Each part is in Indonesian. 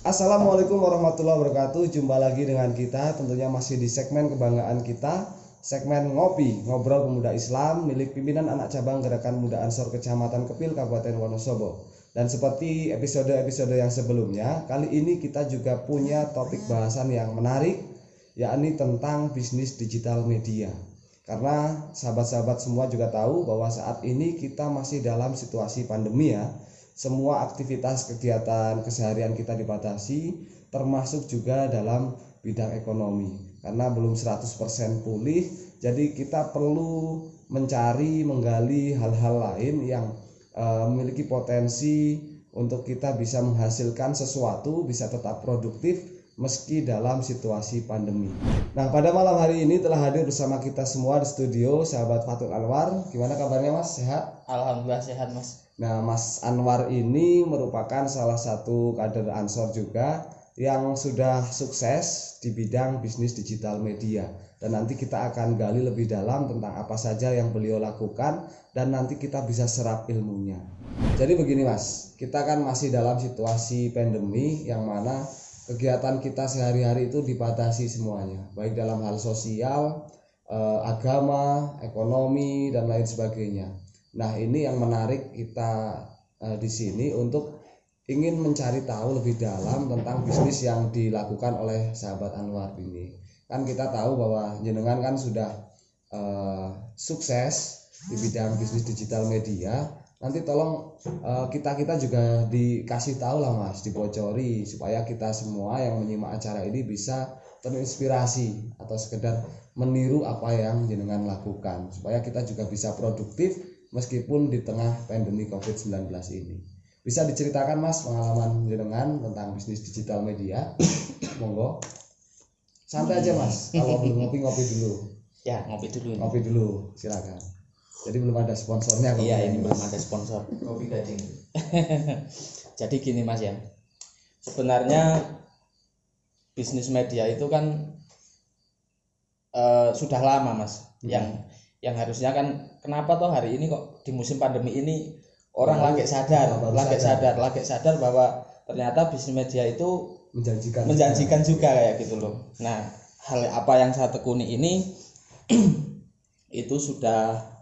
Assalamualaikum warahmatullahi wabarakatuh. Jumpa lagi dengan kita, tentunya masih di segmen kebanggaan kita, segmen Ngopi, Ngobrol Pemuda Islam, milik pimpinan anak cabang Gerakan Muda Ansor Kecamatan Kepil, Kabupaten Wonosobo. Dan seperti episode-episode yang sebelumnya, kali ini kita juga punya topik bahasan yang menarik, yakni tentang bisnis digital media. Karena sahabat-sahabat semua juga tahu bahwa saat ini kita masih dalam situasi pandemi ya. Semua aktivitas kegiatan keseharian kita dibatasi, termasuk juga dalam bidang ekonomi. Karena belum 100% pulih, jadi kita perlu menggali hal-hal lain yang memiliki potensi untuk kita bisa menghasilkan sesuatu, bisa tetap produktif meski dalam situasi pandemi. Nah, pada malam hari ini telah hadir bersama kita semua di studio sahabat Fatul Anwar. Gimana kabarnya Mas? Sehat? Alhamdulillah sehat Mas. Nah, Mas Anwar ini merupakan salah satu kader Ansor juga yang sudah sukses di bidang bisnis digital media. Dan nanti kita akan gali lebih dalam tentang apa saja yang beliau lakukan dan nanti kita bisa serap ilmunya. Jadi begini Mas, kita kan masih dalam situasi pandemi yang mana kegiatan kita sehari-hari itu dibatasi semuanya, baik dalam hal sosial, agama, ekonomi dan lain sebagainya. Nah, ini yang menarik kita di sini untuk ingin mencari tahu lebih dalam tentang bisnis yang dilakukan oleh sahabat Anwar ini. Kan kita tahu bahwa jenengan kan sudah sukses di bidang bisnis digital media. Nanti tolong kita juga dikasih tahu lah Mas, dibocori supaya kita semua yang menyimak acara ini bisa terinspirasi atau sekedar meniru apa yang jenengan lakukan supaya kita juga bisa produktif meskipun di tengah pandemi COVID-19 ini. Bisa diceritakan Mas pengalaman jenengan tentang bisnis digital media? Monggo. Santai aja Mas, kalau belum ngopi dulu. Ya, ngopi dulu. Ngopi dulu, silakan. Jadi belum ada sponsornya. Iya, ini belum ada sponsor. Kopi gading. Jadi gini Mas ya. Sebenarnya bisnis media itu kan sudah lama Mas. Yang harusnya kan kenapa toh hari ini kok di musim pandemi ini orang lagi sadar bahwa ternyata bisnis media itu menjanjikan juga kayak gitu loh. Nah, hal apa yang saya tekuni ini itu sudah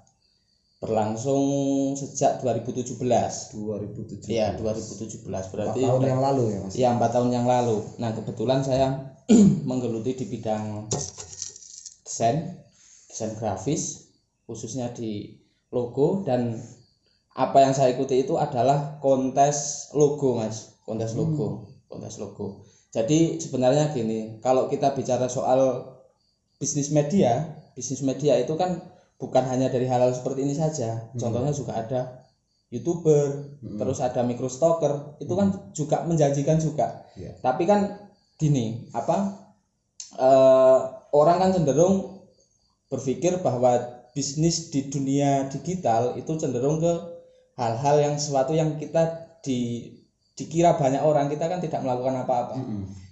berlangsung sejak 2017. Iya, 2017 berarti 4 tahun yang lalu ya Mas. Iya, 4 tahun yang lalu. Nah, kebetulan saya menggeluti di bidang desain grafis, khususnya di logo, dan apa yang saya ikuti itu adalah kontes logo Mas, kontes logo. Jadi sebenarnya gini, kalau kita bicara soal bisnis media itu kan bukan hanya dari hal-hal seperti ini saja. Contohnya juga ada YouTuber, terus ada microstocker, itu kan juga menjanjikan juga. Tapi kan gini, orang kan cenderung berpikir bahwa bisnis di dunia digital itu cenderung ke hal-hal yang sesuatu yang kita dikira banyak orang, kita kan tidak melakukan apa-apa.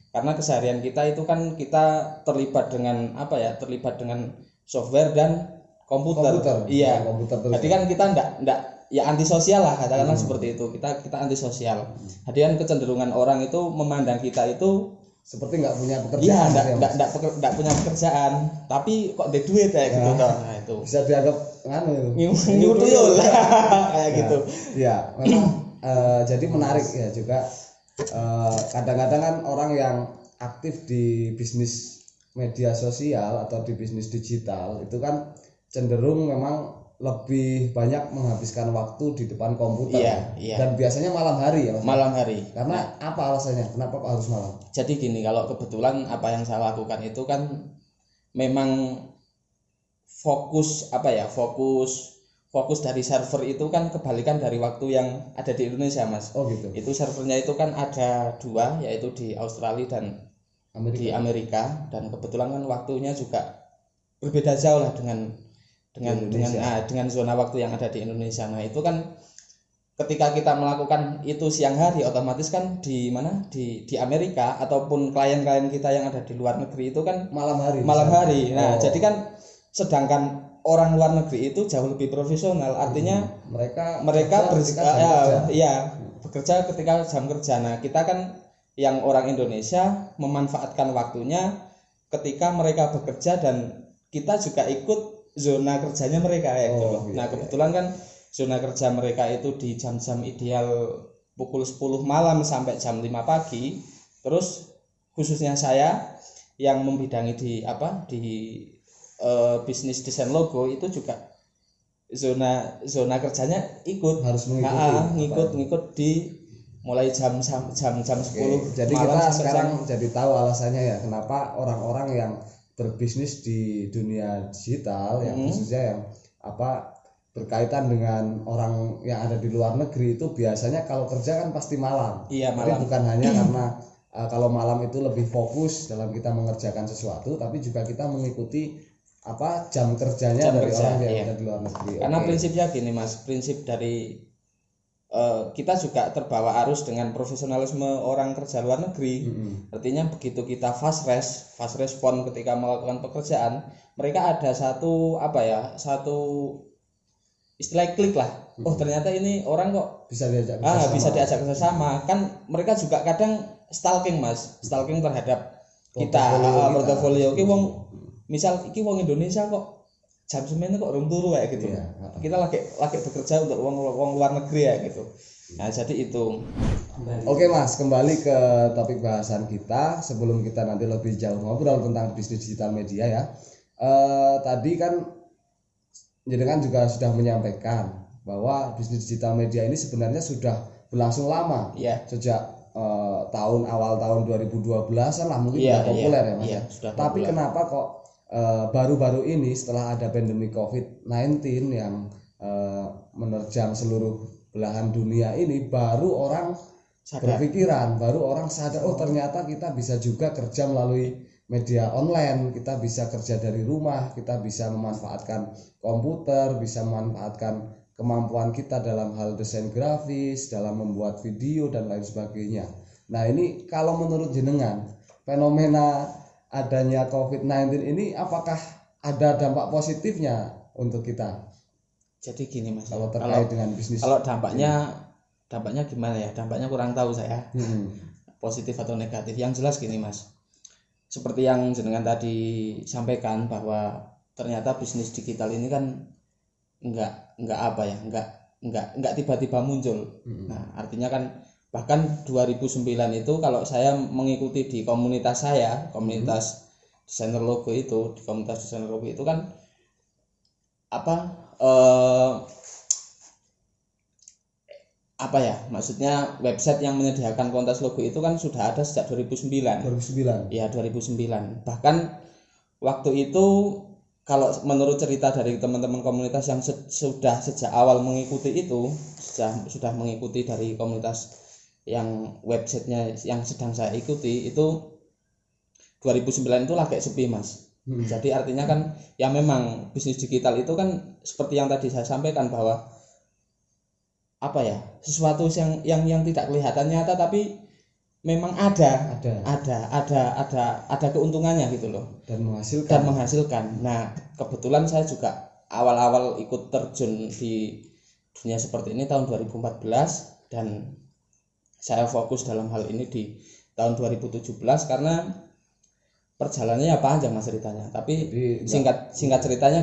Karena keseharian kita itu kan kita terlibat dengan software dan komputer. Iya. Jadi kan kita enggak ya antisosial lah katakanlah seperti itu. Kita antisosial. Jadi kan kecenderungan orang itu memandang kita itu seperti nggak punya pekerjaan. Iya, enggak punya pekerjaan, tapi kok ada duit kayak gitu toh. Nah, itu bisa dianggap nyutuyul kayak gitu. Iya, memang jadi menarik ya juga. Kadang-kadang kan orang yang aktif di bisnis media sosial atau di bisnis digital itu kan cenderung memang lebih banyak menghabiskan waktu di depan komputer. Iya. Dan biasanya malam hari ya Mas? Malam hari. Karena apa alasannya? Kenapa kok harus malam? Jadi gini, kalau kebetulan apa yang saya lakukan itu kan memang fokus dari server itu kan kebalikan dari waktu yang ada di Indonesia Mas. Oh gitu. Itu servernya itu kan ada 2, yaitu di Australia dan di Amerika, dan kebetulan kan waktunya juga berbeda jauh lah dengan zona waktu yang ada di Indonesia. Nah, itu kan ketika kita melakukan itu siang hari, otomatis kan di Amerika ataupun klien-klien kita yang ada di luar negeri itu kan malam hari. Nah, jadi kan sedangkan orang luar negeri itu jauh lebih profesional, artinya mereka bekerja ketika jam kerja. Nah, kita kan yang orang Indonesia memanfaatkan waktunya ketika mereka bekerja dan kita juga ikut zona kerjanya mereka ya gitu loh. Nah, kebetulan kan zona kerja mereka itu di jam-jam ideal pukul 10 malam sampai jam 5 pagi. Terus khususnya saya yang membidangi di bisnis desain logo itu juga zona kerjanya harus mengikuti ngikut di mulai jam 10 jadi malam kita sampai sekarang jadi tahu alasannya ya kenapa orang-orang yang berbisnis di dunia digital yang khususnya yang berkaitan dengan orang yang ada di luar negeri itu biasanya kalau kerja kan pasti malam. Iya, tapi malam. bukan hanya karena kalau malam itu lebih fokus dalam kita mengerjakan sesuatu, tapi juga kita mengikuti jam kerjanya dari orang yang ada di luar negeri. Karena prinsipnya gini Mas, prinsip dari kita juga terbawa arus dengan profesionalisme orang kerja luar negeri. Artinya begitu kita fast respon ketika melakukan pekerjaan, mereka ada satu istilah klik lah. Oh, ternyata ini orang kok bisa diajak kerja sama. Kan mereka juga kadang stalking Mas, stalking terhadap portofolio kita. Misal iki wong Indonesia kok jam semene kok urung turu kayak gitu. Kita lagi bekerja untuk wong luar negeri ya gitu. Nah, jadi itu. Oke Mas, kembali ke topik bahasan kita sebelum kita nanti lebih jauh ngobrol tentang bisnis digital media ya. Tadi kan jenengan juga sudah menyampaikan bahwa bisnis digital media ini sebenarnya sudah berlangsung lama. Sejak awal tahun 2012-an lah mungkin sudah populer ya Mas. Tapi kenapa kok baru-baru ini setelah ada pandemi COVID-19 yang menerjang seluruh belahan dunia ini baru orang berpikiran, baru orang sadar oh ternyata kita bisa juga kerja melalui media online, kita bisa kerja dari rumah, kita bisa memanfaatkan komputer, bisa memanfaatkan kemampuan kita dalam hal desain grafis, dalam membuat video dan lain sebagainya. Nah, ini kalau menurut jenengan fenomena adanya COVID-19 ini apakah ada dampak positifnya untuk kita? Jadi gini Mas, kalau terkait dengan bisnis. Kalau dampaknya gimana ya? Dampaknya kurang tahu saya. Positif atau negatif. Yang jelas gini Mas. Seperti yang jenengan tadi sampaikan bahwa ternyata bisnis digital ini kan enggak tiba-tiba muncul. Nah, artinya kan bahkan 2009 itu kalau saya mengikuti di komunitas saya, komunitas desainer logo itu, di komunitas desainer logo itu kan maksudnya website yang menyediakan kontes logo itu kan sudah ada sejak 2009. Ya, 2009. Bahkan waktu itu kalau menurut cerita dari teman-teman komunitas yang sudah sejak awal mengikuti itu, sudah mengikuti dari komunitas yang websitenya yang sedang saya ikuti itu 2009 itu lagi sepi Mas. Jadi artinya kan ya memang bisnis digital itu kan seperti yang tadi saya sampaikan bahwa sesuatu yang tidak kelihatan nyata tapi memang ada keuntungannya gitu loh dan menghasilkan. Nah, kebetulan saya juga awal-awal ikut terjun di dunia seperti ini tahun 2014 dan saya fokus dalam hal ini di tahun 2017 karena perjalanannya panjang Mas ceritanya. Tapi singkat ceritanya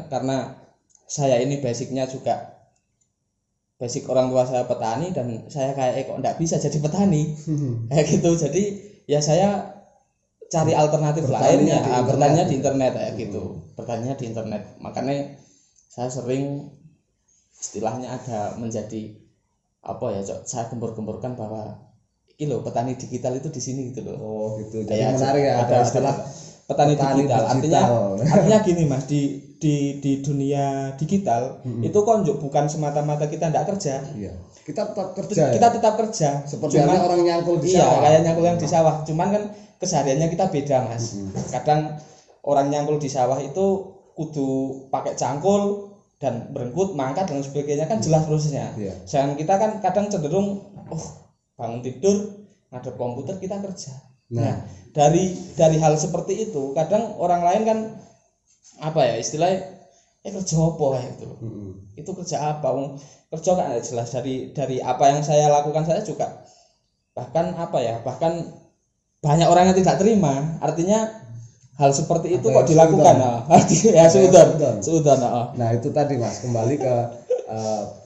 karena saya ini basic orang tua saya petani dan saya kayak kok enggak bisa jadi petani. Kayak gitu. Jadi ya saya cari alternatif lainnya, bertanya di internet kayak gitu. Bertanya di internet. Makanya saya sering istilahnya ada menjadi saya gembur-gemburkan bahwa ini loh petani digital itu di sini gitu loh. Oh gitu. Jadi menarik ya ada istilah petani digital. Artinya gini Mas, di dunia digital itu kan bukan semata-mata kita tidak kerja. Iya. Kita tetap kerja. Seperti orang nyangkul di sawah. Iya, kayak nyangkul yang di sawah. Cuman kan kesehariannya kita beda Mas. Kadang orang nyangkul di sawah itu kudu pakai cangkul dan berengkut, mangkat dan sebagainya kan jelas prosesnya. Sedangkan kita kan kadang cenderung bangun tidur ngadep komputer kita kerja. Nah, dari hal seperti itu kadang orang lain kan istilahnya kerja apa gitu loh. Itu kerja apa? Kerja kan jelas dari apa yang saya lakukan saya juga bahkan banyak orang yang tidak terima. Artinya hal seperti itu kok dilakukan. Ya sudah. Nah itu tadi Mas, kembali ke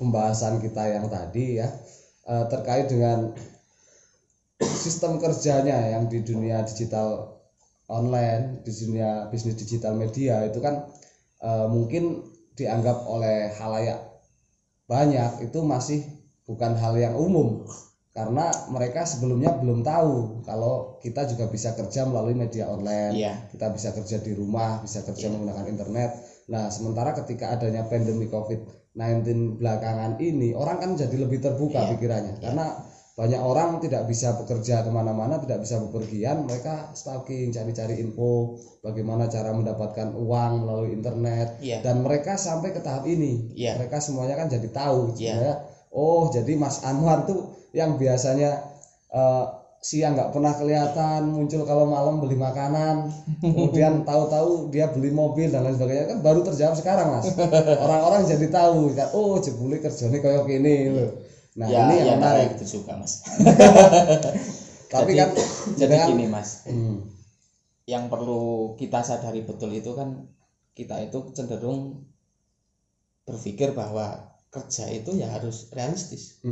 pembahasan kita yang tadi ya, terkait dengan sistem kerjanya yang di dunia digital online, di dunia bisnis digital media itu kan mungkin dianggap oleh khalayak banyak itu masih bukan hal yang umum, karena mereka sebelumnya belum tahu kalau kita juga bisa kerja melalui media online, kita bisa kerja di rumah, bisa kerja menggunakan internet. Nah sementara ketika adanya pandemi COVID-19 belakangan ini, orang kan jadi lebih terbuka pikirannya, karena banyak orang tidak bisa bekerja kemana-mana, tidak bisa bepergian, mereka stalking, cari-cari info bagaimana cara mendapatkan uang melalui internet, dan mereka sampai ke tahap ini, mereka semuanya kan jadi tahu, oh jadi Mas Anwar tuh yang biasanya siang nggak pernah kelihatan, muncul kalau malam beli makanan, kemudian tahu-tahu dia beli mobil dan lain sebagainya, kan baru terjawab sekarang Mas. Orang-orang jadi tahu, oh jebule kerjanya kayak gini loh. Nah ini yang menarik itu juga Mas. Tapi kan jadi gini Mas, yang perlu kita sadari betul itu kan, kita itu cenderung berpikir bahwa kerja itu ya harus realistis.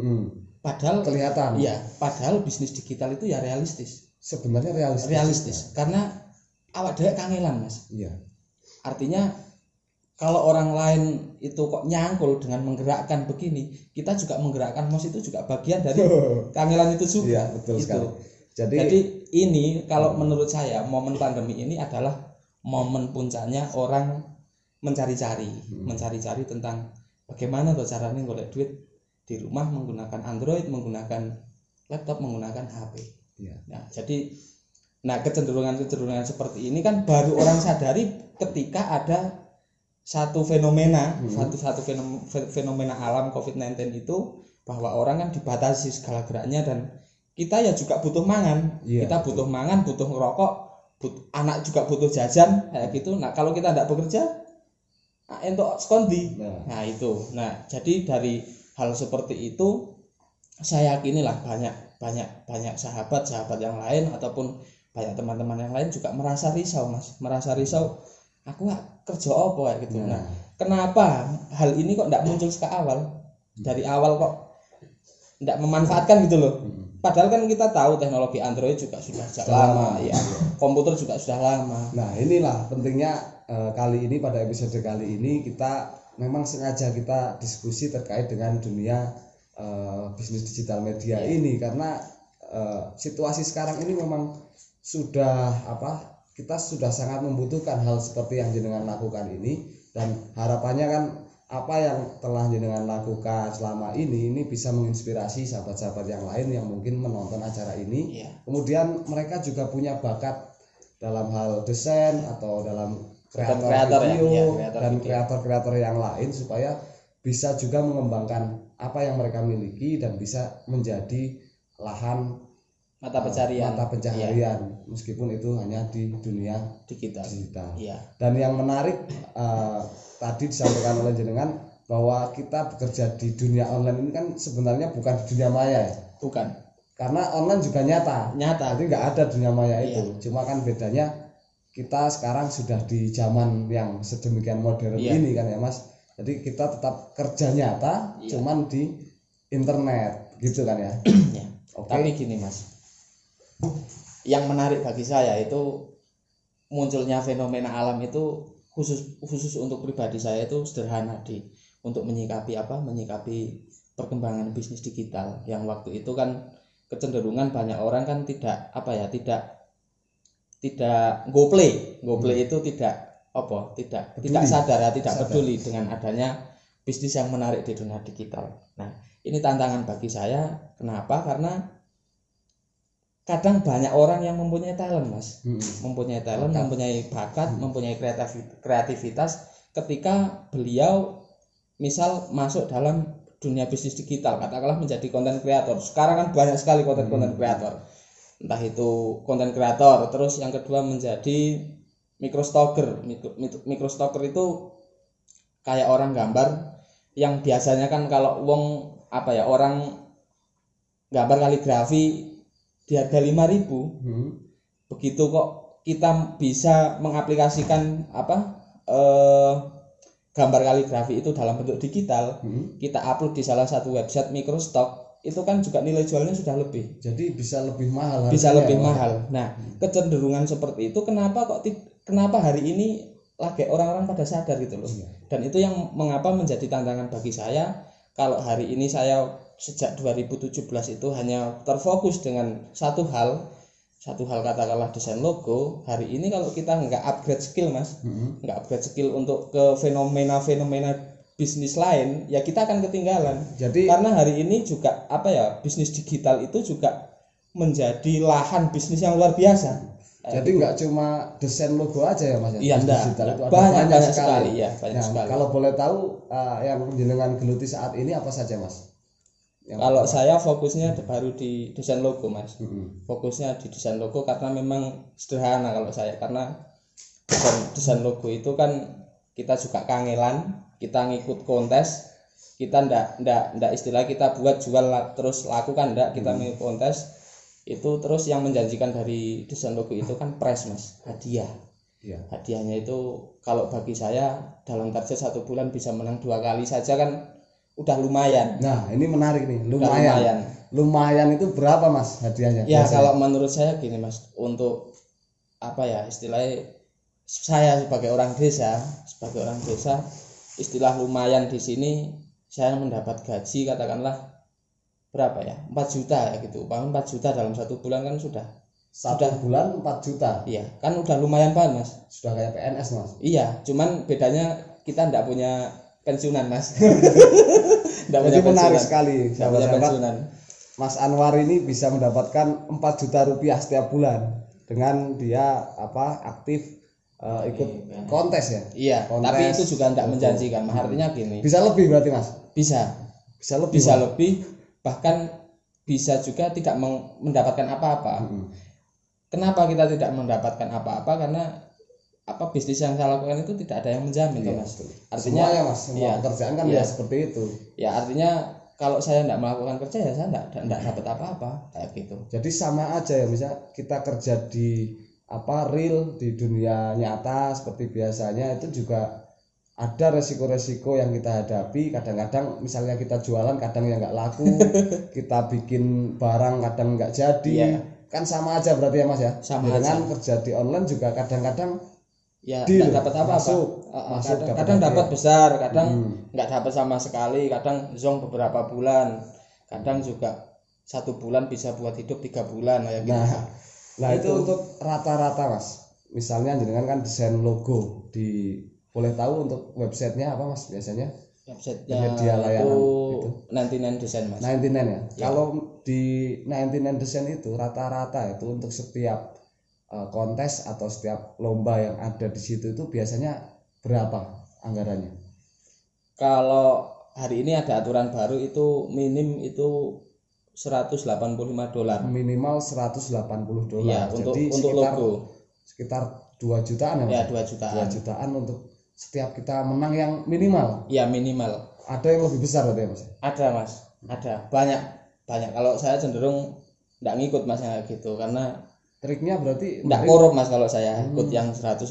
Padahal kelihatan. Padahal bisnis digital itu ya realistis. Sebenarnya realistis. Karena awak dhewe kangelan Mas. Artinya kalau orang lain itu kok nyangkul dengan menggerakkan begini, kita juga menggerakkan mouse itu juga bagian dari kangelan itu juga. Betul sekali. Jadi ini kalau menurut saya momen pandemi ini adalah momen puncaknya orang mencari-cari tentang bagaimana tuh caranya golek duit di rumah menggunakan Android, menggunakan laptop, menggunakan HP. Nah, kecenderungan seperti ini kan baru orang sadari ketika ada satu fenomena alam COVID-19 itu, bahwa orang kan dibatasi segala geraknya, dan kita ya juga butuh mangan, kita butuh mangan, butuh ngerokok, anak juga butuh jajan kayak gitu. Nah kalau kita tidak bekerja, entuk skondi. Nah itu, jadi dari hal seperti itu saya yakinilah banyak sahabat yang lain ataupun banyak teman-teman yang lain juga merasa risau Mas, aku kerja apa kayak gitu. Nah, kenapa hal ini kok tidak muncul dari awal kok tidak memanfaatkan gitu loh. Padahal kan kita tahu teknologi Android juga sudah lama, komputer juga sudah lama. Nah inilah pentingnya kali ini, pada episode kali ini kita memang sengaja kita diskusi terkait dengan dunia bisnis digital media ini, karena situasi sekarang ini memang sudah kita sudah sangat membutuhkan hal seperti yang jenengan lakukan ini, dan harapannya kan apa yang telah jenengan lakukan selama ini bisa menginspirasi sahabat-sahabat yang lain yang mungkin menonton acara ini. Kemudian mereka juga punya bakat dalam hal desain atau dalam kreator video dan kreator-kreator yang lain, supaya bisa juga mengembangkan apa yang mereka miliki dan bisa menjadi lahan mata pencaharian, meskipun itu hanya di dunia digital. Dan yang menarik tadi disampaikan oleh jenengan bahwa kita bekerja di dunia online ini kan sebenarnya bukan di dunia maya ya. Bukan. Karena online juga nyata. Jadi nggak ada dunia maya itu. Cuma kan bedanya kita sekarang sudah di zaman yang sedemikian modern ini kan ya Mas. Jadi kita tetap kerja nyata, cuman di internet gitu kan ya. Tapi gini Mas, yang menarik bagi saya itu munculnya fenomena alam itu khusus untuk pribadi saya itu sederhana untuk menyikapi perkembangan bisnis digital yang waktu itu kan kecenderungan banyak orang kan tidak goplay itu tidak sadar, tidak peduli dengan adanya bisnis yang menarik di dunia digital. Nah, ini tantangan bagi saya. Kenapa? Karena kadang banyak orang yang mempunyai talent Mas, mempunyai bakat, mempunyai kreativitas, ketika beliau misal masuk dalam dunia bisnis digital, katakanlah menjadi konten kreator. Sekarang kan banyak sekali konten kreator, entah itu konten kreator, terus yang kedua menjadi microstalker. Microstalker itu kayak orang gambar yang biasanya kan kalau orang gambar kaligrafi di harga 5.000. Begitu kok kita bisa mengaplikasikan gambar kaligrafi itu dalam bentuk digital, kita upload di salah satu website microstock, itu kan juga nilai jualnya sudah lebih. Jadi bisa lebih mahal. Bisa lebih mahal. Nah, kecenderungan seperti itu kenapa hari ini lagi orang-orang pada sadar gitu loh. Dan itu yang mengapa menjadi tantangan bagi saya. Kalau hari ini saya sejak 2017 itu hanya terfokus dengan satu hal katakanlah desain logo. Hari ini kalau kita nggak upgrade skill Mas, nggak upgrade skill untuk ke fenomena bisnis lain, ya kita akan ketinggalan. Jadi karena hari ini juga bisnis digital itu juga menjadi lahan bisnis yang luar biasa. Jadi nggak cuma desain logo aja ya Mas? Iya, digital itu ada banyak sekali. Ya, banyak sekali. Kalau boleh tahu yang jenengan geluti saat ini apa saja Mas? Kalau saya fokusnya baru di desain logo Mas. Fokusnya di desain logo karena memang sederhana kalau saya, karena desain logo itu kan kita juga kangelan, kita ngikut kontes, kita ndak istilah kita buat jual terus laku kan ndak, kita ngikut kontes itu. Terus yang menjanjikan dari desain logo itu kan prize Mas, hadiah. Hadiahnya itu kalau bagi saya dalam target 1 bulan bisa menang 2 kali saja kan udah lumayan. Nah, ini menarik nih, lumayan. Lumayan itu berapa Mas hadiahnya? Ya, kalau menurut saya gini Mas, untuk istilahnya saya sebagai orang desa, istilah lumayan di sini saya mendapat gaji katakanlah berapa ya? 4 juta ya gitu. 4 juta dalam 1 bulan kan sudah bulan 4 juta. Iya, kan udah lumayan banget Mas. Sudah kayak PNS Mas. Iya, cuman bedanya kita enggak punya pensiunan Mas. Jadi menarik sekali sahabat. Mas Anwar ini bisa mendapatkan 4 juta rupiah setiap bulan dengan dia aktif ikut kontes ya. Iya, kontes, tapi itu juga enggak menjanjikan. Artinya gini. Bisa lebih berarti Mas? Bisa lebih, bahkan bisa juga tidak mendapatkan apa-apa. Kenapa kita tidak mendapatkan apa-apa? Karena bisnis yang saya lakukan itu tidak ada yang menjamin Mas. Artinya semua pekerjaan kan ya seperti itu. Ya, artinya kalau saya tidak melakukan kerja ya saya tidak dapat apa-apa kayak gitu. Jadi sama aja ya, misal kita kerja di real di dunia nyata seperti biasanya, itu juga ada resiko-resiko yang kita hadapi. Kadang-kadang misalnya kita jualan kadang yang nggak laku, kita bikin barang kadang nggak jadi. Kan sama aja berarti ya Mas ya. Sama dengan aja. Kerja di online juga kadang-kadang nggak dapat apa-apa. Kadang dapat besar, kadang nggak dapat sama sekali, kadang zong beberapa bulan, kadang juga 1 bulan bisa buat hidup 3 bulan kayak gitu. Nah itu untuk rata-rata Mas. Misalnya jenengan kan desain logo, boleh tahu untuk websitenya apa Mas biasanya? Websitenya Penyedia layanan itu 99 Design Mas. 99 ya. Kalau di 99 Design itu rata-rata itu untuk setiap kontes atau setiap lomba yang ada di situ itu biasanya berapa anggarannya? Kalau hari ini ada aturan baru itu minim itu $185. Minimal $180. Ya, jadi untuk logo sekitar 2 jutaan ya Mas? Ya, 2 jutaan. 2 jutaan untuk setiap kita menang yang minimal. Ya, minimal. Ada yang lebih besar berarti ya Mas? Ada Mas, ada banyak. Kalau saya cenderung enggak ngikut Mas yang gitu, karena triknya berarti enggak korup Mas kalau saya ikut yang $185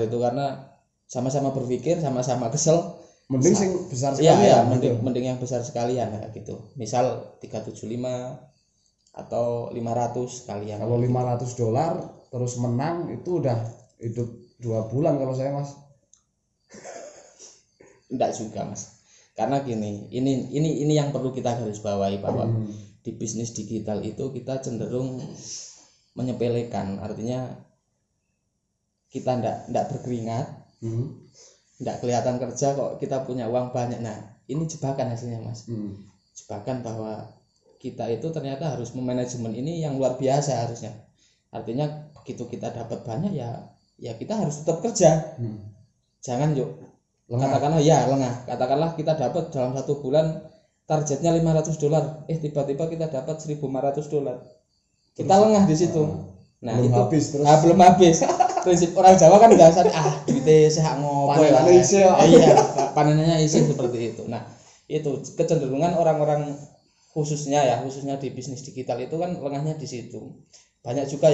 itu, karena sama-sama berpikir, sama-sama kesel. Mending sing besar sekalian. Iya, mending yang besar sekalian kayak gitu. Misal 375 atau 500 sekalian. Kalau $500 terus menang itu udah hidup 2 bulan kalau saya Mas. Enggak juga Mas. Karena gini, ini yang perlu kita garis bawahi, bahwa di bisnis digital itu kita cenderung menyepelekan. Artinya kita enggak berkeringat, enggak kelihatan kerja kok kita punya uang banyak. Nah, ini jebakan hasilnya Mas. Jebakan bahwa kita itu ternyata harus memanajemen ini yang luar biasa harusnya. Artinya begitu kita dapat banyak ya kita harus tetap kerja. Jangan katakanlah lengah. Katakanlah kita dapat dalam 1 bulan targetnya $500, tiba-tiba kita dapat $1.500. Kita lengah di situ. Nah, belum habis. Prinsip orang Jawa kan biasa duitnya saya ngopo ya. Iya, panenannya isi seperti itu. Nah, itu kecenderungan orang-orang khususnya di bisnis digital itu kan lengahnya di situ. Banyak juga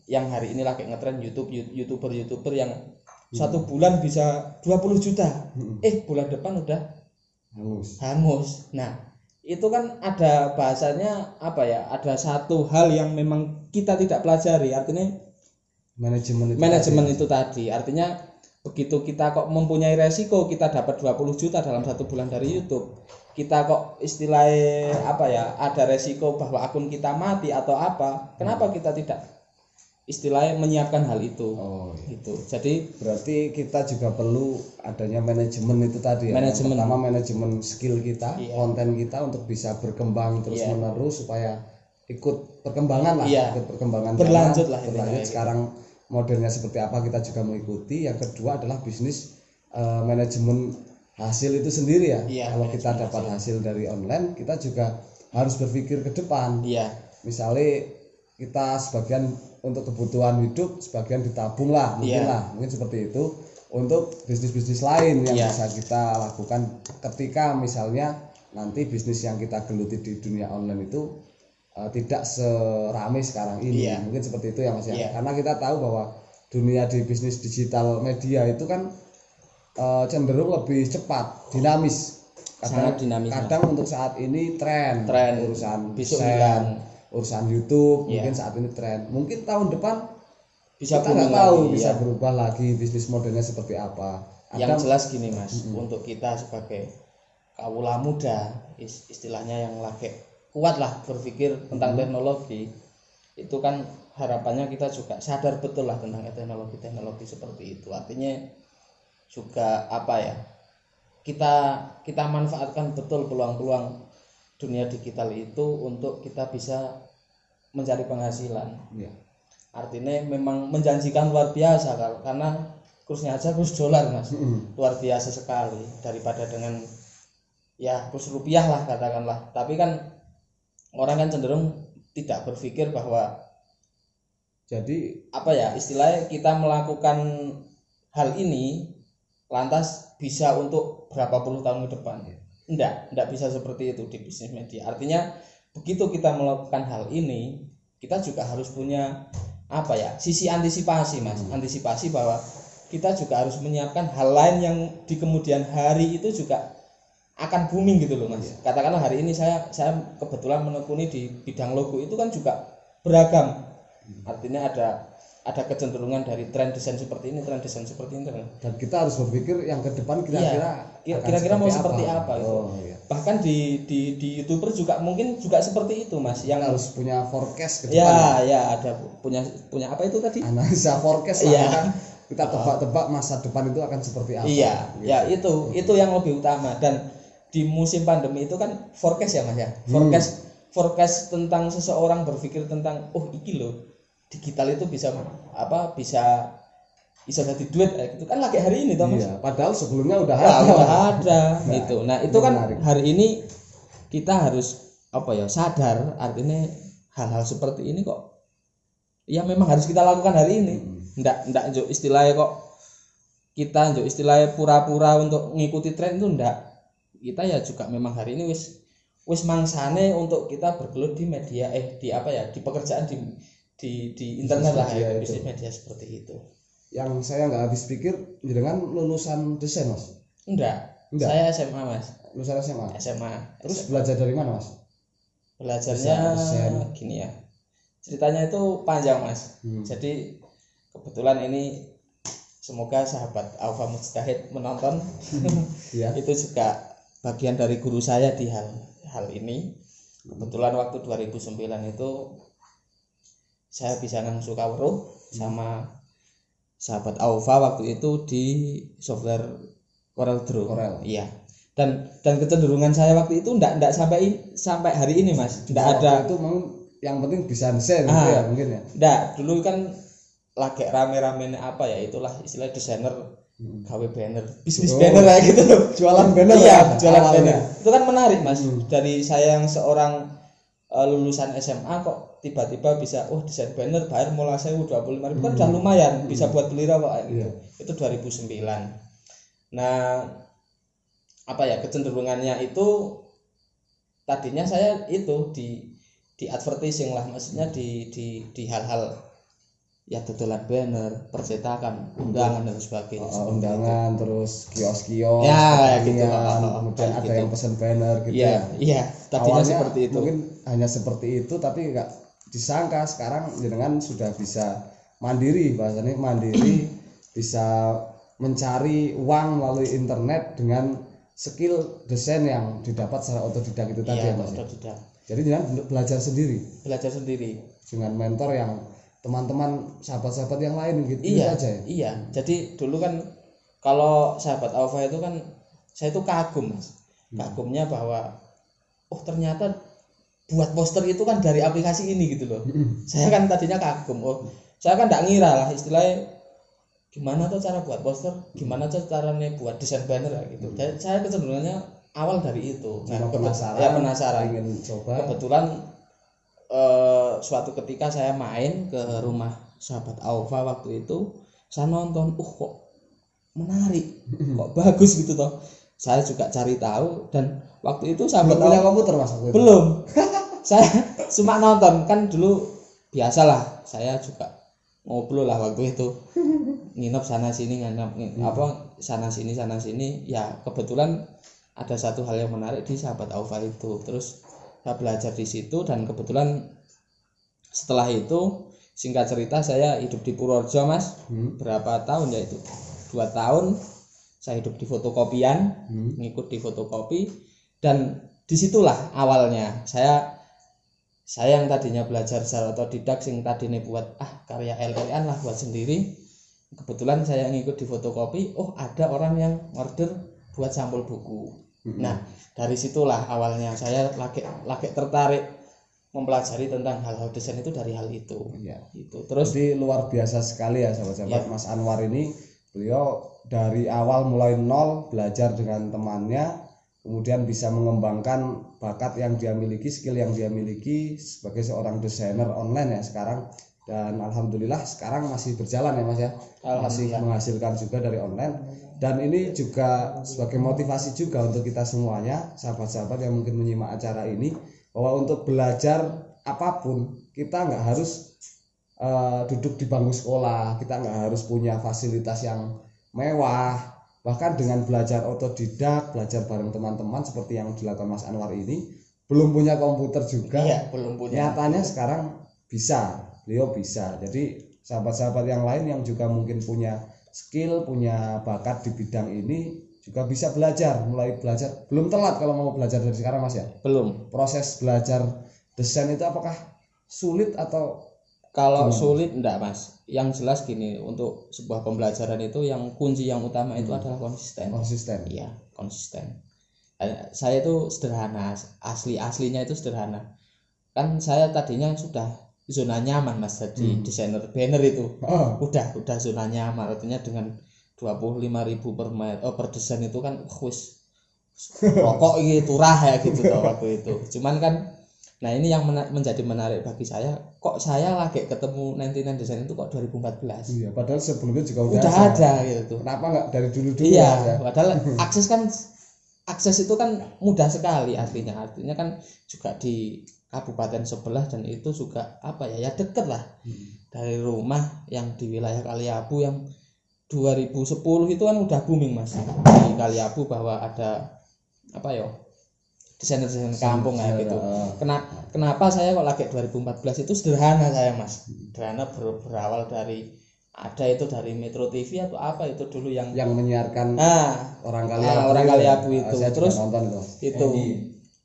yang hari ini lagi ngetren YouTuber yang satu bulan bisa 20 juta. Bulan depan udah hangus. Nah, itu kan ada bahasanya apa ya? Ada satu hal yang memang kita tidak pelajari, artinya manajemen itu tadi. Artinya begitu kita kok mempunyai resiko kita dapat 20 juta dalam satu bulan dari YouTube, kita kok istilahnya apa ya, ada resiko bahwa akun kita mati atau apa, kenapa kita tidak istilahnya menyiapkan hal itu. Gitu. Jadi berarti kita juga perlu adanya manajemen itu tadi ya. Yang pertama manajemen skill kita, konten kita untuk bisa berkembang terus menerus supaya ikut perkembangan lah, ikut perkembangan berlanjut lah. Sekarang modelnya seperti apa kita juga mengikuti. Yang kedua adalah bisnis manajemen hasil itu sendiri ya. Kalau kita dapat hasil dari online, kita juga harus berpikir ke depan. Misalnya kita sebagian untuk kebutuhan hidup, sebagian ditabung lah, mungkin seperti itu untuk bisnis-bisnis lain yang bisa kita lakukan ketika misalnya nanti bisnis yang kita geluti di dunia online itu tidak serame sekarang ini. Mungkin seperti itu ya Mas ya. Karena kita tahu bahwa dunia di bisnis digital media itu kan cenderung lebih cepat, dinamis. Kadang untuk saat ini tren urusan urusan YouTube, mungkin saat ini tren. Mungkin tahun depan kita nggak tahu bisa berubah lagi bisnis modelnya seperti apa. Yang jelas gini Mas, untuk kita sebagai kawula muda, istilahnya yang lagi kuat lah berpikir tentang teknologi, itu kan harapannya kita juga sadar betul lah tentang teknologi seperti itu. Artinya juga apa ya, kita manfaatkan betul peluang-peluang dunia digital itu untuk kita bisa mencari penghasilan. Artinya memang menjanjikan luar biasa karena kursnya aja kurs dolar Mas, luar biasa sekali daripada dengan ya kurs rupiah lah katakanlah. Tapi kan orang kan cenderung tidak berpikir bahwa jadi apa ya, istilahnya kita melakukan hal ini lantas bisa untuk berapa puluh tahun ke depan. Enggak bisa seperti itu di bisnis media. Artinya begitu kita melakukan hal ini, kita juga harus punya apa ya, sisi antisipasi Mas. Antisipasi bahwa kita juga harus menyiapkan hal lain yang di kemudian hari itu juga akan booming gitu loh Mas. Katakanlah hari ini saya kebetulan menekuni di bidang logo, itu kan juga beragam. Artinya ada kecenderungan dari tren desain seperti ini, dan kita harus berpikir yang ke depan kira-kira mau seperti apa gitu. Bahkan di YouTuber juga mungkin juga seperti itu Mas, yang harus punya forecast ke depan. Ada punya apa itu tadi? Analisa forecast lah. Kita tebak-tebak masa depan itu akan seperti apa. Gitu. Itu yang lebih utama. Dan di musim pandemi itu kan forecast ya Mas ya. Forecast tentang seseorang berpikir tentang iki loh, digital itu bisa jadi duit itu kan lagi hari ini toh Mas. Padahal sebelumnya udah ada gitu. Nah, itu kan menarik. Hari ini kita harus sadar, artinya hal-hal seperti ini kok ya memang harus kita lakukan hari ini. Ndak istilahnya kok kita istilahnya pura-pura untuk ngikuti tren itu ndak. Kita ya juga memang hari ini wis mangsane untuk kita bergelut di media di pekerjaan di internet lah ya, bisnis media seperti itu. Yang saya nggak habis pikir, dengan lulusan desain Mas? Enggak. Saya SMA Mas. Lulusan SMA. Terus SMA. Belajar dari mana Mas? Belajarnya gini ya. Ceritanya itu panjang Mas. Jadi kebetulan ini semoga sahabat Aufa Mujtahid menonton. Itu juga bagian dari guru saya di hal ini. Kebetulan waktu 2009 itu saya bisa ngangsu kawruh sama sahabat Aufa waktu itu di software Corel Draw. Iya. Dan kecenderungan saya waktu itu enggak sampai hari ini Mas. Enggak ada itu yang penting bisa desain gitu ya mungkin ya. Enggak, dulu kan lagi rame-ramenya itulah istilah desainer gawe banner, bisnis banner kayak gitu loh. Jualan banner. Jualan banner. Itu kan menarik Mas. Dari saya yang seorang lulusan SMA kok tiba-tiba bisa desain banner bayar mulai 25.000 kan udah lumayan, bisa buat beli rokok gitu. Itu 2009. Nah, kecenderungannya itu tadinya saya itu di advertising lah, maksudnya di hal-hal ya tutulan banner, percetakan, undangan dan sebagainya. Undangan terus kios-kios ya gitu. Kemudian ada yang pesan banner gitu. Iya, tadinya awalnya seperti itu. Mungkin hanya seperti itu, tapi nggak disangka sekarang jenengan sudah bisa mandiri, bahasanya mandiri bisa mencari uang melalui internet dengan skill desain yang didapat secara otodidak itu tadi ya Mas. Otodidak. Jadi jangan belajar sendiri dengan mentor yang teman-teman sahabat-sahabat yang lain gitu aja ya. Iya, jadi dulu kan kalau sahabat Alfa itu kan saya itu kagum Mas. Kagumnya bahwa ternyata buat poster itu kan dari aplikasi ini gitu loh. Saya kan tadinya kagum. Saya kan enggak ngira lah istilahnya gimana tuh cara buat poster, gimana tuh caranya buat desain banner gitu. Saya kecenderungannya awal dari itu. Penasaran, ingin coba. Kebetulan suatu ketika saya main ke rumah sahabat Alfa waktu itu, saya nonton, kok menarik, kok bagus gitu toh. Saya juga cari tahu dan waktu itu sahabat belum punya komputer Mas? Belum. Saya cuma nonton, kan dulu biasalah saya juga ngobrol lah waktu itu. Nginep sana sini sana sini ya kebetulan ada satu hal yang menarik di sahabat Alfa itu. Terus saya belajar di situ dan kebetulan setelah itu singkat cerita saya hidup di Purworejo Mas. Berapa tahun ya itu? 2 tahun saya hidup di fotokopian, ngikut di fotokopi, dan disitulah awalnya saya yang tadinya belajar secara otodidak sing tadinya buat karya LLN lah buat sendiri. Kebetulan saya ngikut di fotokopi, ada orang yang order buat sampul buku. Nah, dari situlah awalnya saya lagi tertarik mempelajari tentang hal-hal desain itu dari hal itu. Gitu. Terus jadi luar biasa sekali ya sahabat-sahabat. Mas Anwar ini beliau dari awal mulai nol belajar dengan temannya, kemudian bisa mengembangkan bakat yang dia miliki, skill yang dia miliki sebagai seorang desainer online ya sekarang. Dan alhamdulillah sekarang masih berjalan ya Mas ya, masih menghasilkan juga dari online. Dan ini juga sebagai motivasi juga untuk kita semuanya, sahabat-sahabat yang mungkin menyimak acara ini, bahwa untuk belajar apapun kita nggak harus duduk di bangku sekolah, kita nggak harus punya fasilitas yang mewah. Bahkan dengan belajar otodidak, belajar bareng teman-teman seperti yang dilakukan Mas Anwar ini, belum punya komputer juga, belum punya. Nyatanya sekarang beliau bisa. Jadi sahabat-sahabat yang lain yang juga mungkin punya skill, punya bakat di bidang ini juga bisa mulai belajar. Belum telat kalau mau belajar dari sekarang Mas ya? Belum. Proses belajar desain itu apakah sulit atau? Kalau sulit enggak Mas. Yang jelas gini, untuk sebuah pembelajaran itu yang kunci yang utama itu adalah konsisten. Iya, konsisten. Saya itu sederhana, aslinya itu sederhana. Kan saya tadinya sudah zona nyaman Mas, jadi desainer banner itu. Udah zona nyaman, artinya dengan 25.000 per desain itu kan wis rokok gitu turah ya gitu toh waktu itu. Cuman kan nah ini yang menjadi menarik bagi saya, kok saya lagi ketemu 99 desain itu kok 2014. Iya, padahal sebelumnya juga udah ada gitu. Kenapa nggak dari dulu? Iya, padahal akses itu kan mudah sekali artinya kan juga di kabupaten sebelah, dan itu juga ya deket lah dari rumah yang di wilayah Kaliabu yang 2010 itu kan udah booming Mas di Kaliabu bahwa ada desainer kampung kayak gitu. Kenapa saya kok lagi 2014 itu sederhana saya Mas. Sederhana berawal dari dari Metro TV atau apa itu dulu yang menyiarkan orang Kaliabu itu. Terus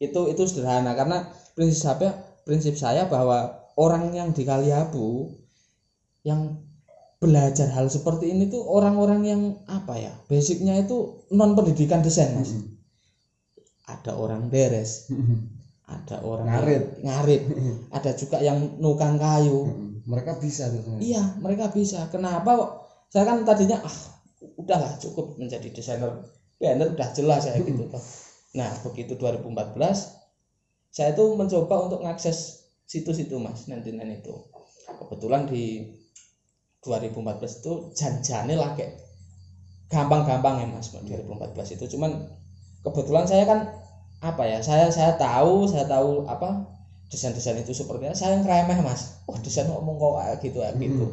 itu sederhana karena prinsip saya bahwa orang yang di Kaliabu yang belajar hal seperti ini tuh orang-orang yang basicnya itu non pendidikan desain Mas. Ada orang beres, ada orang ngarit, ada juga yang nukang kayu. Mereka bisa tuh. Iya, mereka bisa. Kenapa kok? Saya kan tadinya udahlah cukup menjadi desainer banner udah jelas saya gitu toh. Nah, begitu 2014 saya tuh mencoba untuk ngakses situs-situ Mas, 99 itu. Kebetulan di 2014 itu janjane lagi gampang-gampang ya Mas 2014 itu. Cuman kebetulan saya kan apa ya, saya tahu apa desain-desain itu sepertinya saya ngeremeh mas, wah desain ngomong kok kayak gitu gitu.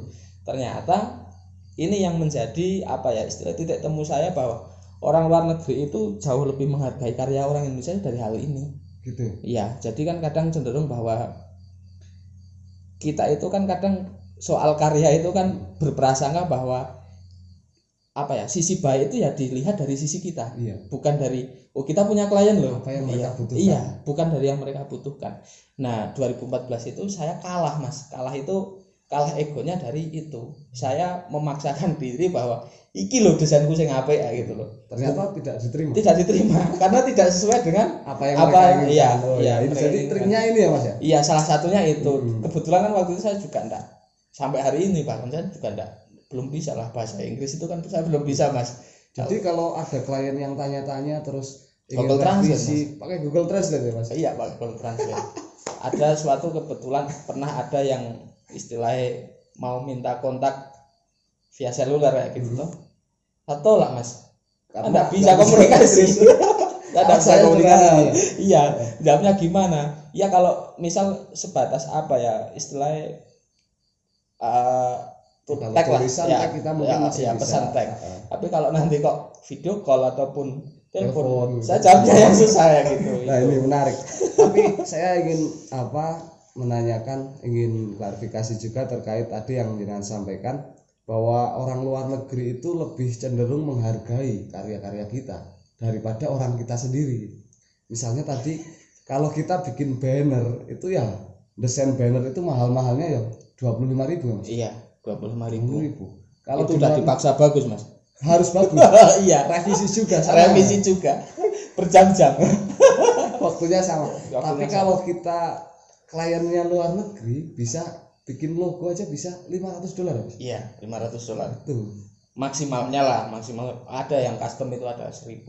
Ternyata ini yang menjadi apa ya istilah titik temu saya bahwa orang luar negeri itu jauh lebih menghargai karya orang Indonesia dari hal ini. Gitu. Iya, jadi kan kadang cenderung bahwa kita itu kan kadang soal karya itu kan berprasangka bahwa apa ya sisi baik itu ya dilihat dari sisi kita, bukan dari kita punya klien loh apa yang mereka butuhkan. Iya, bukan dari yang mereka butuhkan. Nah 2014 itu saya kalah mas, kalah egonya dari itu. Saya memaksakan diri bahwa iki loh desainku sing apik ya gitu loh. Ternyata tidak diterima karena tidak sesuai dengan apa yang mereka inginkan. Iya, jadi triknya ini ya mas ya. Iya, salah satunya itu. Kebetulan kan waktu itu saya juga enggak, sampai hari ini bahkan saya juga enggak, belum bisa lah bahasa Inggris itu kan saya belum bisa mas. Jadi kalau ada klien yang tanya-tanya terus Google Translate pakai Google Translate ya mas? Iya pakai Google Translate. Ada suatu kebetulan pernah ada yang istilahnya mau minta kontak via seluler kayak gitu toh. Atau lah mas, nggak bisa komunikasi. Nggak bisa komunikasi. Iya, jawabnya gimana? Ya kalau misal sebatas apa ya istilahnya tag lah ya, kita mungkin masih ya, bisa pesan tag. Tapi kalau nanti kok video call ataupun telepon, saya jawabnya yang susah ya gitu. Nah ini menarik. Tapi saya ingin ingin klarifikasi juga terkait tadi yang Jinan sampaikan bahwa orang luar negeri itu lebih cenderung menghargai karya-karya kita daripada orang kita sendiri. Misalnya tadi kalau kita bikin banner itu ya desain banner itu mahal-mahalnya ya 25.000 mas. Iya. 25.000. Kalau itu udah dipaksa bagus mas, harus bagus. Iya, revisi juga berjam-jam waktunya sama. Tapi kalau kita kliennya luar negeri bisa bikin logo aja bisa $500 mas. Iya, $500 itu maksimalnya lah, maksimal. Ada yang custom itu ada $1.000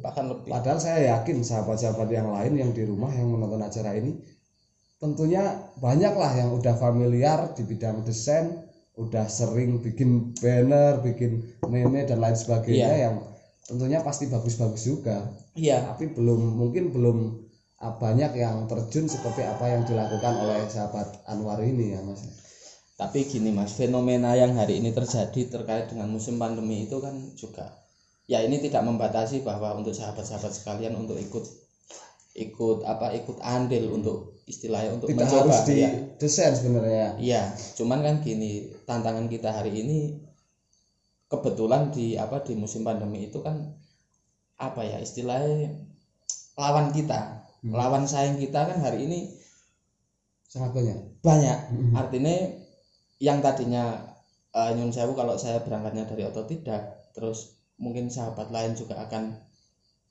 bahkan lebih. Padahal saya yakin sahabat-sahabat yang lain yang di rumah yang menonton acara ini tentunya banyak lah yang udah familiar di bidang desain, udah sering bikin banner, bikin meme dan lain sebagainya yang tentunya pasti bagus-bagus juga. Iya. Tapi mungkin belum banyak yang terjun seperti apa yang dilakukan oleh sahabat Anwar ini ya mas. Tapi gini mas, fenomena yang hari ini terjadi terkait dengan musim pandemi itu kan juga ya ini tidak membatasi bahwa untuk sahabat-sahabat sekalian untuk ikut andil untuk istilahnya untuk tidak mencoba harus di desain sebenarnya. Iya, cuman kan gini, tantangan kita hari ini kebetulan di musim pandemi itu kan apa ya istilahnya lawan kita, lawan saing kita kan hari ini sangat banyak. Artinya yang tadinya nyun sewu kalau saya berangkatnya dari otodidak, terus mungkin sahabat lain juga akan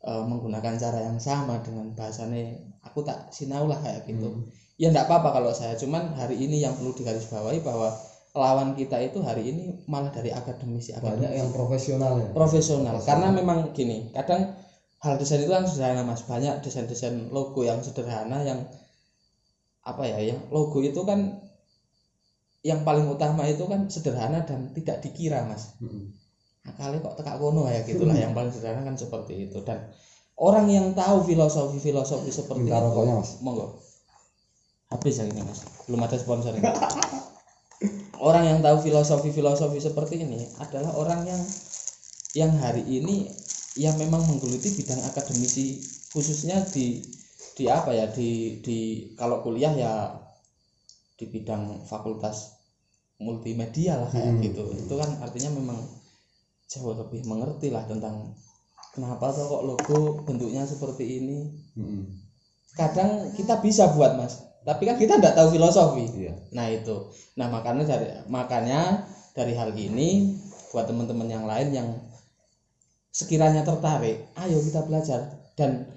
menggunakan cara yang sama dengan bahasanya aku tak sinau lah kayak gitu. Ya enggak apa-apa kalau saya, cuman hari ini yang perlu digarisbawahi bahwa lawan kita itu hari ini malah dari akademisi banyak yang profesional ya. Profesional. Karena memang gini, kadang hal desain itu kan sederhana mas, banyak desain-desain logo yang sederhana yang apa ya, yang logo itu kan yang paling utama itu kan sederhana dan tidak dikira mas. Kali kok tekak kono ya gitulah yang paling sederhana kan seperti itu. Dan orang yang tahu filosofi seperti minta itu rokoknya mas, monggo habis yang ini mas, belum ada sponsor ini. Orang yang tahu filosofi seperti ini adalah orang yang hari ini yang memang menggeluti bidang akademisi, khususnya di apa ya di kalau kuliah ya di bidang fakultas multimedia lah kayak gitu. Itu kan artinya memang jauh lebih mengerti lah tentang kenapa tuh kok logo bentuknya seperti ini. Kadang kita bisa buat mas, tapi kan kita tidak tahu filosofi. Nah itu, makanya dari hal ini buat teman-teman yang lain yang sekiranya tertarik, ayo kita belajar. Dan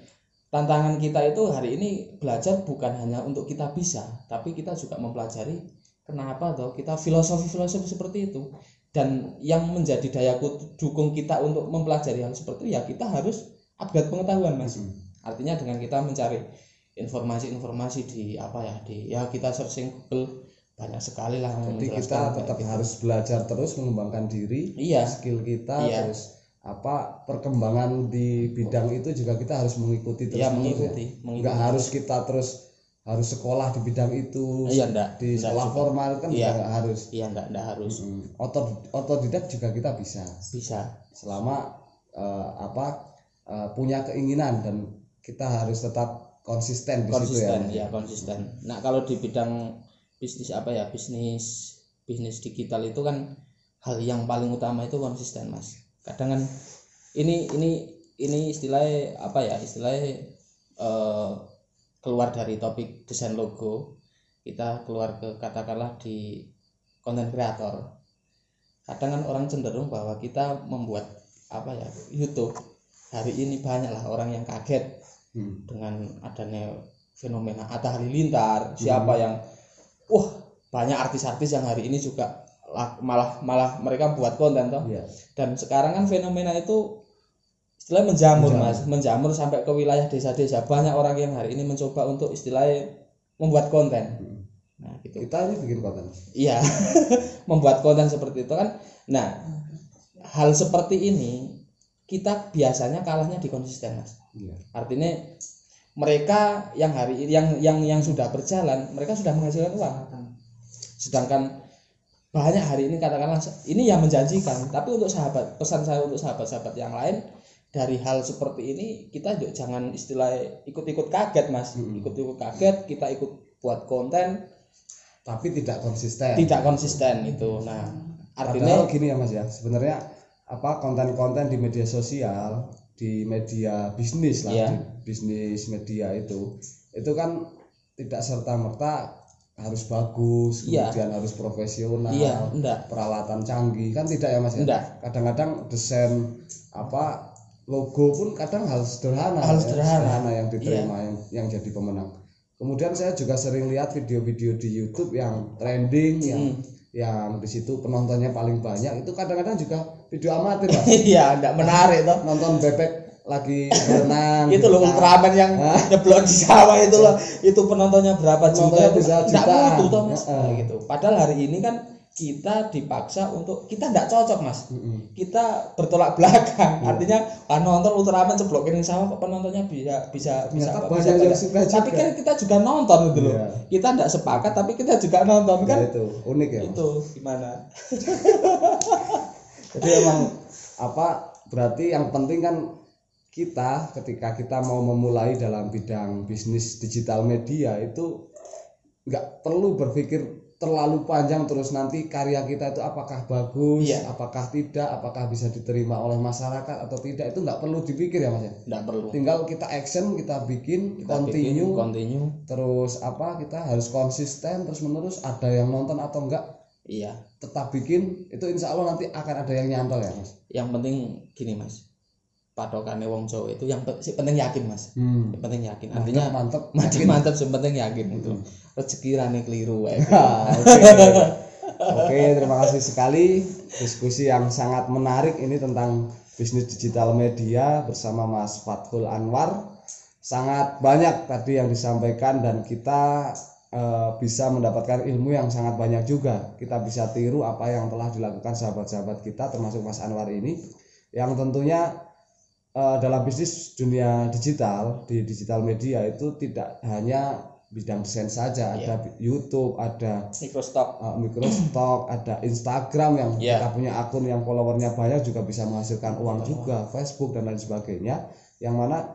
tantangan kita itu hari ini belajar bukan hanya untuk kita bisa, tapi kita juga mempelajari kenapa toh kita filosofi seperti itu. Dan yang menjadi daya dukung kita untuk mempelajari hal seperti itu ya kita harus upgrade pengetahuan mas. Artinya dengan kita mencari informasi-informasi di kita searching Google banyak sekali lah. Jadi kita tetap harus belajar terus, mengembangkan diri, skill kita terus perkembangan di bidang itu juga kita harus mengikuti terus Ya, menerus. mengikuti. Nggak harus kita terus harus sekolah di bidang itu. Iya, enggak. Di sekolah formal kan Iya. juga nggak harus. Iya, enggak harus. Otodidak juga kita bisa. Bisa. Selama punya keinginan dan kita harus tetap konsisten di situ ya. Konsisten, ya konsisten. Nah, kalau di bidang bisnis bisnis digital itu kan hal yang paling utama itu konsisten, Mas. Kadang kan ini istilahnya keluar dari topik desain logo, kita keluar ke katakanlah di konten kreator. Kadang kan orang cenderung bahwa kita membuat YouTube hari ini banyaklah orang yang kaget dengan adanya fenomena Atta Halilintar, siapa yang banyak artis-artis yang hari ini juga malah mereka buat konten toh. Yeah. Dan sekarang kan fenomena itu istilahnya menjamur sampai ke wilayah desa-desa. Banyak orang yang hari ini mencoba untuk istilahnya membuat konten. Nah, gitu. Kita ini bikin konten. Iya. Membuat konten seperti itu kan. Nah, hal seperti ini kita biasanya kalahnya di konsisten, Mas. Yeah. Artinya mereka yang hari yang sudah berjalan, mereka sudah menghasilkan uang. Sedangkan banyak hari ini katakanlah ini yang menjanjikan, tapi pesan saya untuk sahabat-sahabat yang lain, dari hal seperti ini kita juga jangan istilah ikut-ikut kaget, Mas. Ikut-ikut kaget, kita ikut buat konten tapi tidak konsisten. Tidak konsisten itu. Nah, artinya gini ya, Mas ya. Sebenarnya konten-konten di media sosial, di media bisnis lah, di bisnis media itu kan tidak serta-merta harus bagus, kemudian harus profesional, peralatan canggih, kan tidak ya, Mas ya. Kadang-kadang desain logo pun kadang hal sederhana yang diterima, yang jadi pemenang. Kemudian saya juga sering lihat video-video di YouTube yang trending, yang di situ penontonnya paling banyak, itu kadang-kadang juga video amatir, Mas. Iya, enggak menarik toh. Nonton bebek lagi berenang. Itu loh Ultraman yang nyeblok di sawah itu loh. Itu penontonnya berapa juta? Enggak mutu toh, Mas. Gitu. Padahal hari ini kan kita dipaksa untuk, kita enggak cocok, Mas. Kita bertolak belakang. Artinya nonton Ultraman ceblok di sawah kok penontonnya bisa tapi kan kita juga nonton gitu loh. Kita enggak sepakat tapi kita juga nonton kan. Itu unik ya, Mas. Itu gimana? Jadi emang berarti yang penting kan kita ketika kita mau memulai dalam bidang bisnis digital media itu nggak perlu berpikir terlalu panjang terus nanti karya kita itu apakah bagus, apakah tidak, apakah bisa diterima oleh masyarakat atau tidak, itu nggak perlu dipikir ya, Mas ya. Nggak perlu. Tinggal kita action, kita bikin, continue. Terus kita harus konsisten terus menerus, ada yang nonton atau enggak. Iya. Tetap bikin, itu insya Allah nanti akan ada yang nyantol ya, Mas. Yang penting gini, Mas, patokannya wong Jawa itu yang penting yakin, Mas. Yang penting yakin. Artinya mantep, yang penting yakin itu. Rezeki rane keliru. Oke, terima kasih sekali diskusi yang sangat menarik ini tentang bisnis digital media bersama Mas Fathul Anwar. Sangat banyak tadi yang disampaikan dan kita bisa mendapatkan ilmu yang sangat banyak juga. Kita bisa tiru apa yang telah dilakukan sahabat-sahabat kita termasuk Mas Anwar ini, yang tentunya dalam bisnis dunia digital, di digital media itu tidak hanya bidang desain saja, ada YouTube, ada Microstock, ada Instagram yang kita punya akun yang followernya banyak juga bisa menghasilkan uang juga, Facebook dan lain sebagainya, yang mana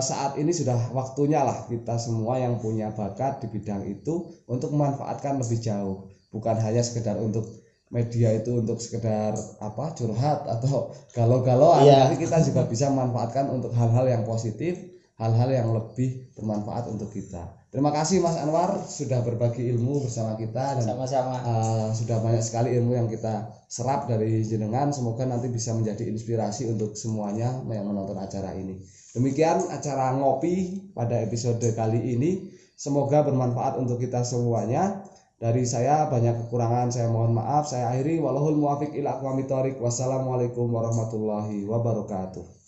saat ini sudah waktunya lah kita semua yang punya bakat di bidang itu untuk memanfaatkan lebih jauh, bukan hanya sekedar untuk media itu untuk sekedar curhat atau galau-galauan, tapi kita juga bisa memanfaatkan untuk hal-hal yang positif, hal-hal yang lebih bermanfaat untuk kita. Terima kasih Mas Anwar sudah berbagi ilmu bersama kita dan sama-sama. Sudah banyak sekali ilmu yang kita serap dari jenengan. Semoga nanti bisa menjadi inspirasi untuk semuanya yang menonton acara ini. Demikian acara ngopi pada episode kali ini. Semoga bermanfaat untuk kita semuanya. Dari saya banyak kekurangan, saya mohon maaf. Saya akhiri, wallahul muwaffiq ila aqwamit thoriq. Wassalamualaikum warahmatullahi wabarakatuh.